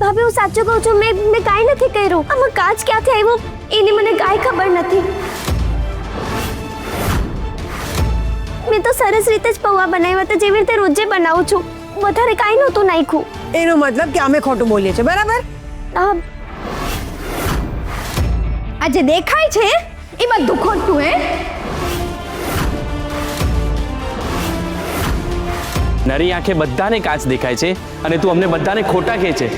ભાભી હું સાચું કહું છું, મેં કાંઈ નથી કર્યું. આમાં કાચ ક્યાંથી આવ્યો એની મને કાંઈ ખબર નથી. મેં તો સરસ રીતે જ પૌવા બનાવ્યા હતા, જેવી રીતે રોજે બનાવું છું. વધારે કાંઈ નહોતું નાખ્યું. એનો મતલબ કે અમે ખોટું બોલીએ છીએ, બરાબર? આ જે દેખાય છે એ બધું ખોટું હે. નરી આંખે બધાને કાચ દેખાય છે અને તું અમને બધાને ખોટા કહે છે.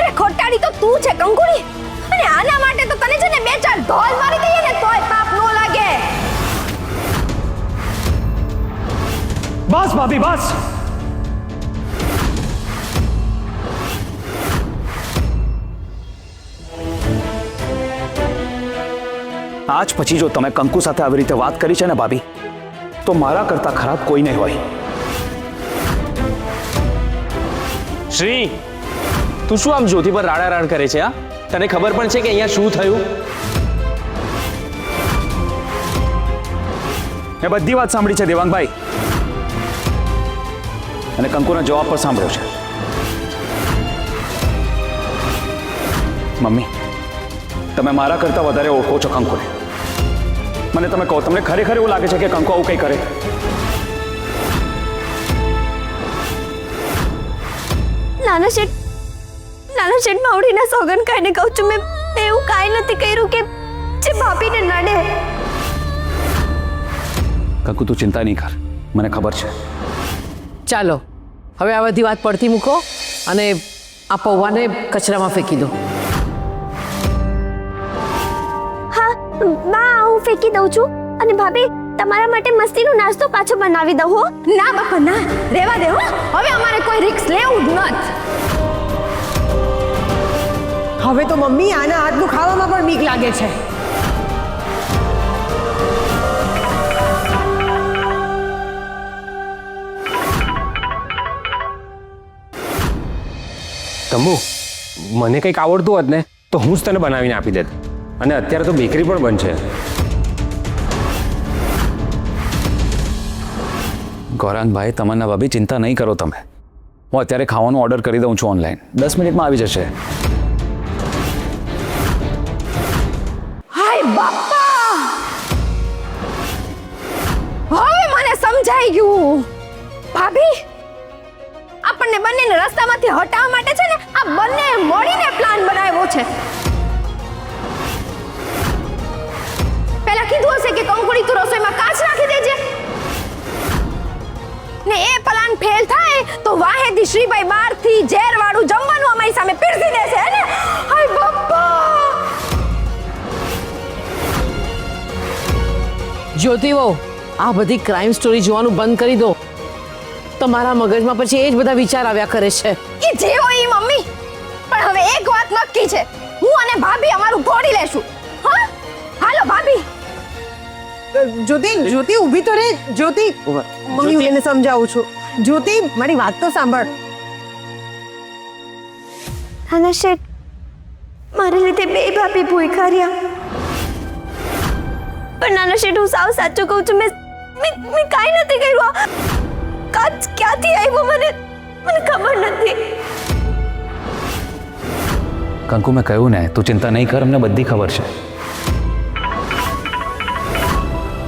અરે ખોટાડી તો તું છે કંકુડી, અને આના માટે તો તને છે ને 2-4 ઢોલ મારી દઈએ ને તોય પાપ નો લાગે. બસ ભાભી બસ. આજ પછી જો તમે કંકુ સાથે આવી રીતે વાત કરી છે ને ભાભી, તો મારા કરતા ખરાબ કોઈ નહીં હોય. શ્રી, તું શું આમ જ્યોતિ પર રાડારાડ કરે છે? તને ખબર પણ છે કે અહીંયા શું થયું? મેં બધી વાત સાંભળી છે દેવાંગભાઈ, અને કંકુના જવાબ પર સાંભળ્યો છે. મમ્મી, તમે મારા કરતા વધારે ઓળખો છો કંકુને. મને તમે કહો, તમને ખરેખર એવું લાગે છે કે કંકુ આવું કંઈ કરે? નાના શેઠ માવડીના સોગન ખાઈને કહું છું, મેં એવું કાંઈ નથી કર્યું કે જે ભાભીને નડે. કંકુ તું ચિંતા નહીં કર, મને ખબર છે. ચાલો હવે આ બધી વાત પડતી મૂકો અને આ પૌવાને કચરામાં ફેંકી દો. હા બા, હું ફેંકી દઉં છું. અને ભાભી, તમારા માટે મસ્તીનો નાસ્તો પાછો બનાવી દઉં હો. ના બાપા ના, રહેવા દે હો. હવે અમારે કોઈ રિસ્ક લેવું જ નથી. હવે તો મમ્મી આના હાથનું ખાવામાં પણ બીક લાગે છે. તંબુ, મને કંઈક આવડતું હોત ને તો હું જ તને બનાવીને આપી દેત. અને અત્યારે તો બેકરી પણ બંધ છે. ગૌરાંગભાઈ, તમન્ના ભાભી, ચિંતા નહીં કરો તમે. હું અત્યારે ખાવાનું ઓર્ડર કરી દઉં છું ઓનલાઈન. 10 મિનિટમાં આવી જશે. હાય બાપા, હવે મને સમજાઈ ગયું. ભાભી, આપણને બંનેને રસ્તામાંથી હટાવવા માટે છે ને આ બંને મળીને પ્લાન બનાવ્યો છે. પહેલા કીધું હશે કે કંકુડી તું રસોઈમાં કાચ નાખી દેજે, ને એ પ્લાન ફેલ થાય તો વાહેદી શ્રીભાઈ બહારથી ઝેરવાળું જમવાનું અમારી સામે પીરસી દેશે હે ને. હાય બાપા. જ્યોતિ વહુ, આ બધી ક્રાઇમ સ્ટોરી જોવાનું બંધ કરી દો. તમારા મગજમાં પછી એ જ બધા વિચાર આવ્યા કરે છે. એ જે હોય એ મમ્મી, પણ હવે એક વાત નક્કી છે, હું અને ભાભી અમારું ઘોડી લેશું. હા હાલો ભાભી. જ્યોતિ ઊભી તો રે. જ્યોતિ, મમ્મી હું એને સમજાવું છું. જ્યોતિ, મારી વાત તો સાંભળ. નાના શેઠ, મારી લીધે બે ભાભી ભૂખ્યા રહ્યા. પણ નાના શેઠ, હું સાવ સાચું કહું છું, મેં કાંઈ નથી કર્યું. કાચ ક્યાંથી આવ્યો મને ખબર નથી. કંકુ, મેં કહ્યું ને, તું ચિંતા નહીં કર, અમને બધી ખબર છે.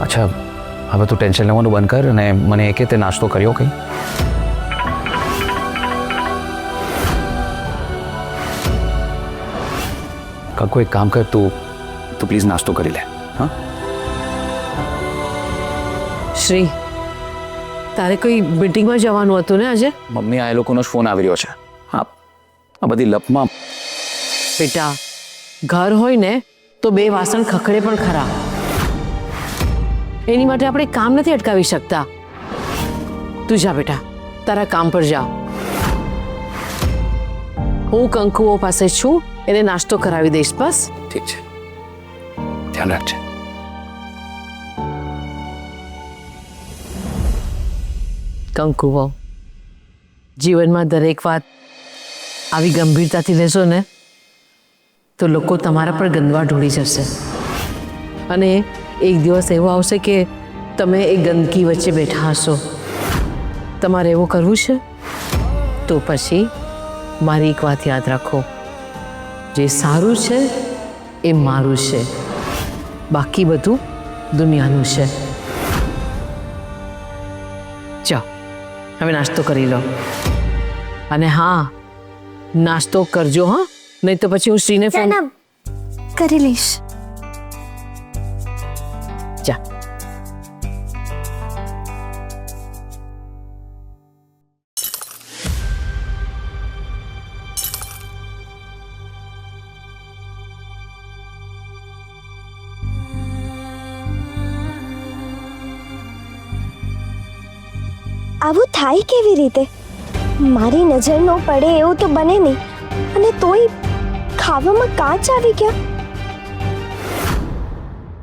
અચ્છા, હવે તું ટેન્શન લેવાનું બંધ કર અને મને એ કે તે નાસ્તો કર્યો કંઈ? કંકુ, એક કામ કર, તું પ્લીઝ નાસ્તો કરી લે. હા શ્રી, તારે કોઈ મીટિંગમાં જવાનું હતું ને આજે? મમ્મી, આ લોકોનો જ ફોન આવી રહ્યો છે. હા, આ બધી લપમાં. બેટા, ઘર હોય ને તો બે વાસણ ખખડે પણ ખરા. એની માટે આપણે કામ નથી અટકાવી શકતા. તું જા બેટા, તારા કામ પર જા. હું કંકુઓ પાસે છું, એને નાસ્તો કરાવી દઈશ. બસ ઠીક છે, ધ્યાન રાખજે. કંકુઓ, જીવનમાં દરેક વાત આવી ગંભીરતાથી લેશો ને તો લોકો તમારા પર ગંદવા ઢોળી જશે. અને એક દિવસ એવો આવશે કે તમે એ ગંદકી વચ્ચે બેઠા હશો. તમારે એવું કરવું છે? તો પછી મારી એક વાત યાદ રાખો, જે સારું છે એ મારું છે, બાકી બધું દુનિયાનું છે. ચાલ હવે નાસ્તો કરી લો. અને હા, નાસ્તો કરજો હા, નહીં તો પછી હું શ્રીને ના ફોન. ના કરી લઈશ. જા. આવું થાય કેવી રીતે? મારી નજર ન પડે એવું તો બને નહીં, અને તોય ખાવામાં કાચ આવી ગયા.